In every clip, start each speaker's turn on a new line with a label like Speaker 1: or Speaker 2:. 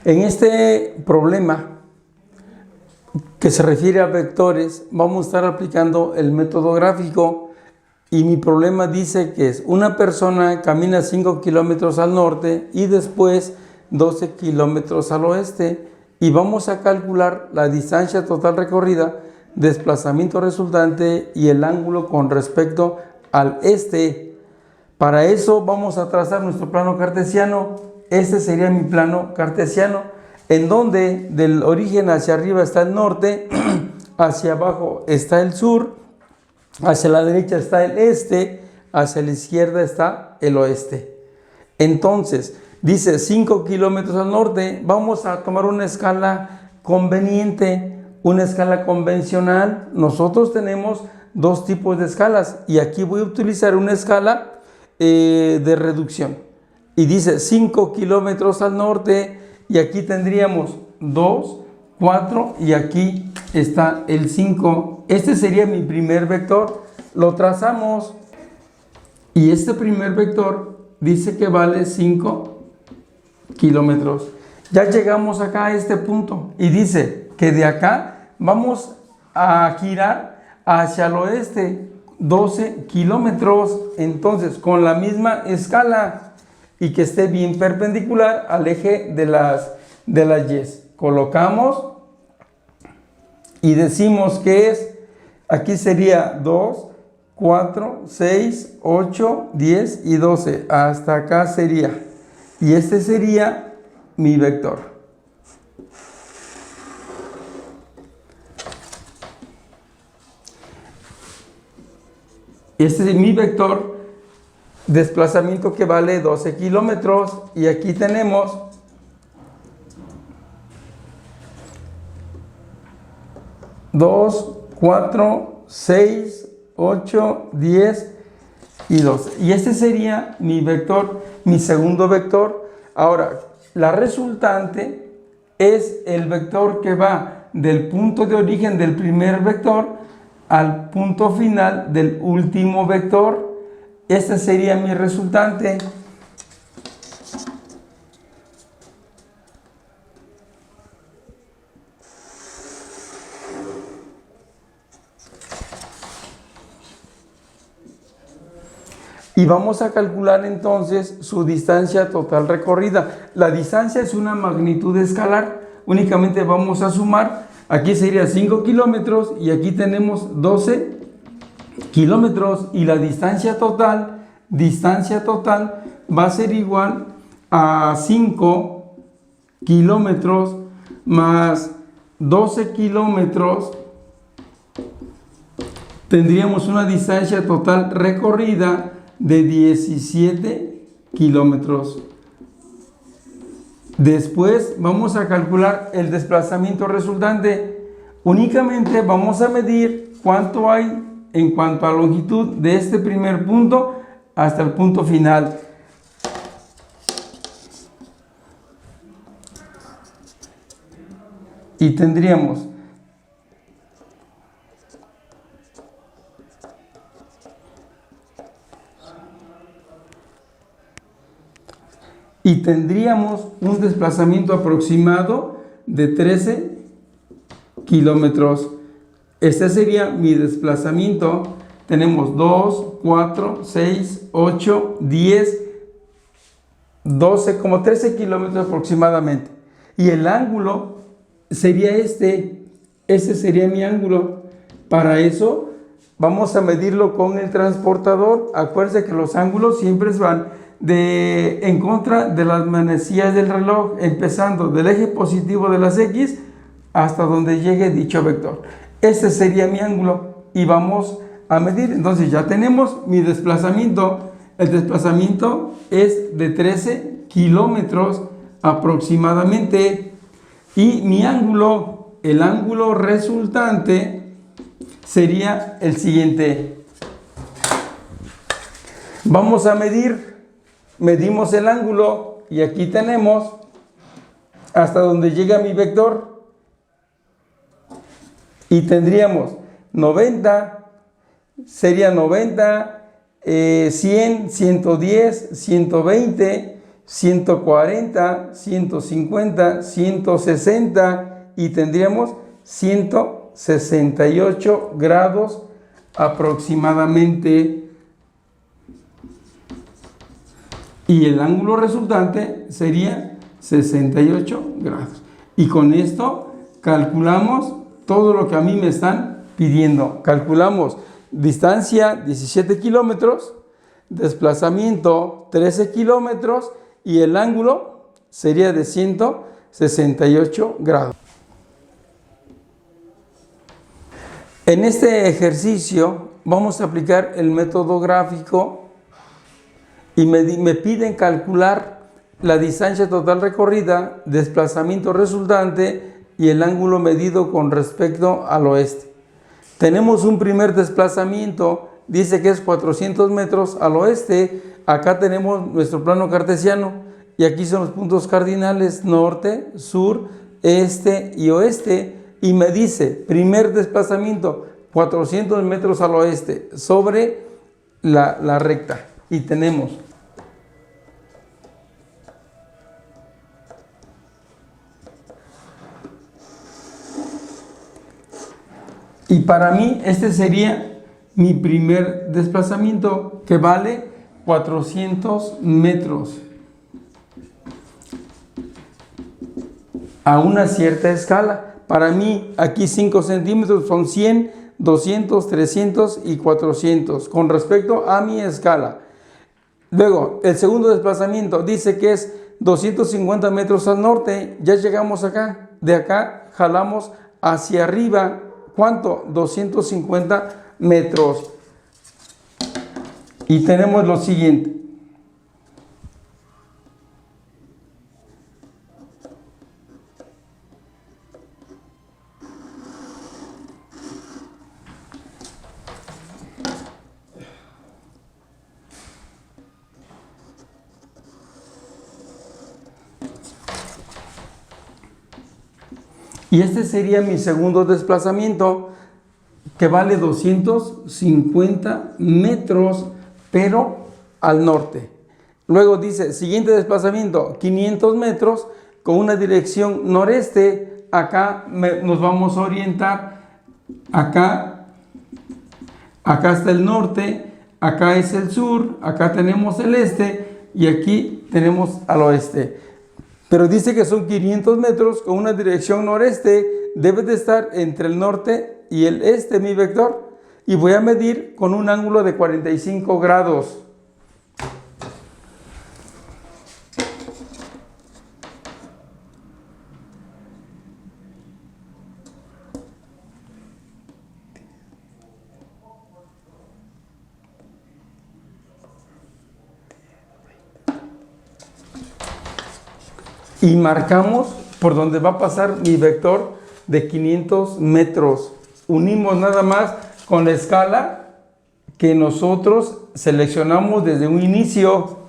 Speaker 1: En este problema que se refiere a vectores, vamos a estar aplicando el método gráfico y mi problema dice que es una persona camina 5 kilómetros al norte y después 12 kilómetros al oeste y vamos a calcular la distancia total recorrida, desplazamiento resultante y el ángulo con respecto al este. Para eso vamos a trazar nuestro plano cartesiano. Este sería mi plano cartesiano, en donde del origen hacia arriba está el norte, hacia abajo está el sur, hacia la derecha está el este, hacia la izquierda está el oeste. Entonces, dice 5 kilómetros al norte, vamos a tomar una escala conveniente, una escala convencional. Nosotros tenemos dos tipos de escalas y aquí voy a utilizar una escala de reducción. Y dice 5 kilómetros al norte y aquí tendríamos 2, 4 y aquí está el 5. Este sería mi primer vector. Lo trazamos y este primer vector dice que vale 5 kilómetros. Ya llegamos acá a este punto y dice que de acá vamos a girar hacia el oeste 12 kilómetros. Entonces, con la misma escala y que esté bien perpendicular al eje de las Y. Colocamos y decimos que es, aquí sería 2, 4, 6, 8, 10 y 12. Hasta acá sería. Y este sería mi vector. Este es mi vector, desplazamiento que vale 12 kilómetros. Y aquí tenemos 2, 4, 6, 8, 10 y 12. Y este sería mi vector, mi segundo vector. Ahora, la resultante es el vector que va del punto de origen del primer vector al punto final del último vector. Este sería mi resultante. Y vamos a calcular entonces su distancia total recorrida. La distancia es una magnitud escalar. Únicamente vamos a sumar. Aquí sería 5 kilómetros y aquí tenemos 12 kilómetros. Y la distancia total va a ser igual a 5 kilómetros más 12 kilómetros. Tendríamos una distancia total recorrida de 17 kilómetros. Después vamos a calcular el desplazamiento resultante. Únicamente vamos a medir cuánto hay en cuanto a longitud de este primer punto hasta el punto final. Y tendríamos un desplazamiento aproximado de 13 kilómetros. Este sería mi desplazamiento. Tenemos 2, 4, 6, 8, 10, 12, como 13 kilómetros aproximadamente. Y el ángulo sería este sería mi ángulo. Para eso vamos a medirlo con el transportador. Acuérdense que los ángulos siempre van en contra de las manecillas del reloj, empezando del eje positivo de las X hasta donde llegue dicho vector. Este sería mi ángulo y vamos a medir. Entonces ya tenemos mi desplazamiento. El desplazamiento es de 13 kilómetros aproximadamente. Y mi ángulo, el ángulo resultante sería el siguiente. Vamos a medimos el ángulo y aquí tenemos hasta donde llega mi vector. Y tendríamos 90, sería 90, 100, 110, 120, 140, 150, 160 y tendríamos 168 grados aproximadamente. Y el ángulo resultante sería 68 grados. Y con esto calculamos todo lo que a mí me están pidiendo. Calculamos distancia 17 kilómetros, desplazamiento 13 kilómetros y el ángulo sería de 168 grados. En este ejercicio vamos a aplicar el método gráfico y me piden calcular la distancia total recorrida, desplazamiento resultante y el ángulo medido con respecto al oeste. Tenemos un primer desplazamiento, dice que es 400 metros al oeste. Acá tenemos nuestro plano cartesiano y aquí son los puntos cardinales norte, sur, este y oeste. Y me dice, primer desplazamiento, 400 metros al oeste sobre la recta. Y tenemos y para mí este sería mi primer desplazamiento que vale 400 metros a una cierta escala. Para mí aquí 5 centímetros son 100, 200, 300 y 400 con respecto a mi escala. Luego el segundo desplazamiento dice que es 250 metros al norte. Ya llegamos acá. De acá jalamos hacia arriba. ¿Cuánto? 250 metros. Y tenemos lo siguiente. Y este sería mi segundo desplazamiento, que vale 250 metros, pero al norte. Luego dice, siguiente desplazamiento, 500 metros con una dirección noreste. Acá nos vamos a orientar. Acá está el norte, acá es el sur, acá tenemos el este y aquí tenemos al oeste. Pero dice que son 500 metros con una dirección noreste. Debe de estar entre el norte y el este mi vector. Y voy a medir con un ángulo de 45 grados. Y marcamos por donde va a pasar mi vector de 500 metros. Unimos nada más con la escala que nosotros seleccionamos desde un inicio.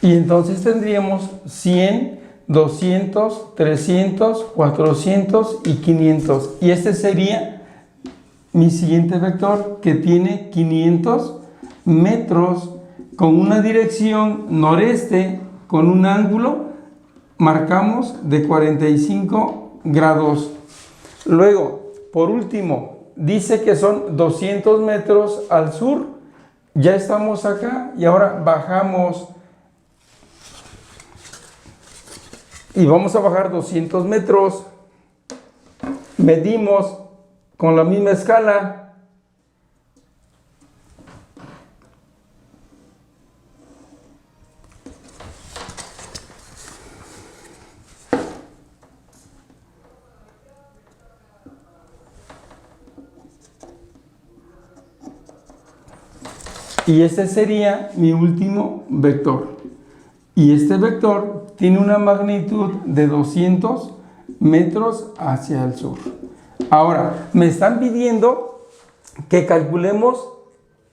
Speaker 1: Y entonces tendríamos 100, 200, 300, 400 y 500. Y este sería mi siguiente vector, que tiene 500 metros con una dirección noreste, con un ángulo, marcamos de 45 grados. Luego, por último, dice que son 200 metros al sur. Ya estamos acá y ahora bajamos. Y vamos a bajar 200 metros. Medimos con la misma escala. Y este sería mi último vector. Y este vector tiene una magnitud de 200 metros hacia el sur. Ahora, me están pidiendo que calculemos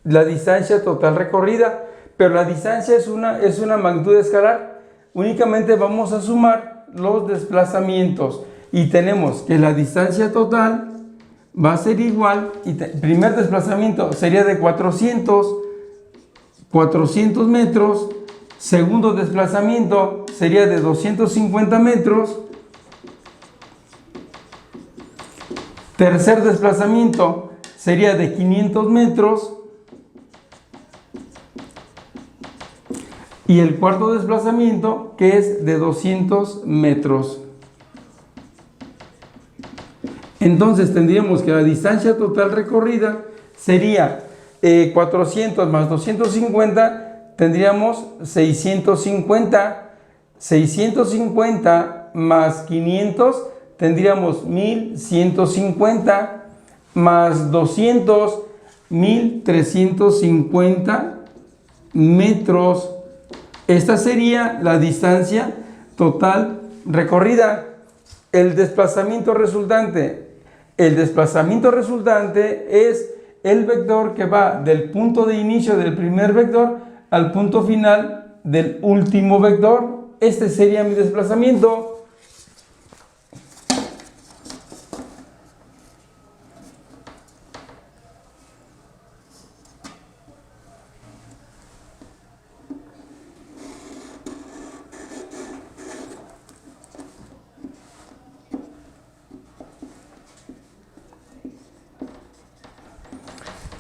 Speaker 1: la distancia total recorrida, pero la distancia es una magnitud escalar. Únicamente vamos a sumar los desplazamientos y tenemos que la distancia total va a ser igual, primer desplazamiento sería de 400 metros, segundo desplazamiento sería de 250 metros, tercer desplazamiento sería de 500 metros y el cuarto desplazamiento que es de 200 metros. Entonces tendríamos que la distancia total recorrida sería 400 más 250, tendríamos 650. 650 más 500, tendríamos 1150, más 200, 1350 metros. Esta sería la distancia total recorrida. El desplazamiento resultante es el vector que va del punto de inicio del primer vector al punto final del último vector. Este sería mi desplazamiento.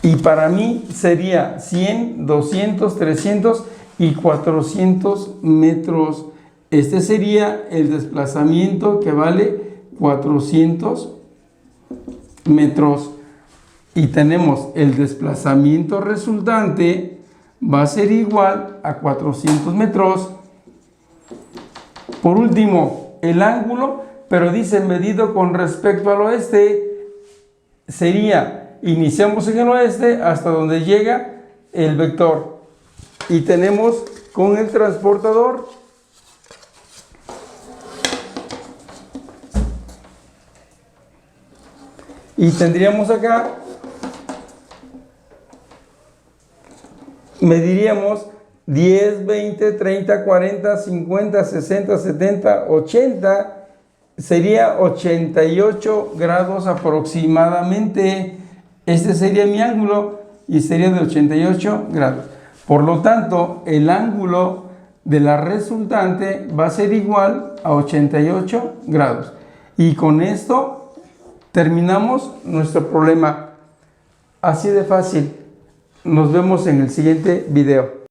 Speaker 1: Y para mí sería 100, 200, 300 y 400 metros. Este sería el desplazamiento que vale 400 metros. Y tenemos el desplazamiento resultante va a ser igual a 400 metros. Por último, el ángulo, pero dice medido con respecto al oeste, sería... Iniciamos en el oeste hasta donde llega el vector y tenemos con el transportador y tendríamos acá, mediríamos 10, 20, 30, 40, 50, 60, 70, 80, sería 88 grados aproximadamente. Este sería mi ángulo y sería de 88 grados. Por lo tanto, el ángulo de la resultante va a ser igual a 88 grados. Y con esto terminamos nuestro problema. Así de fácil. Nos vemos en el siguiente video.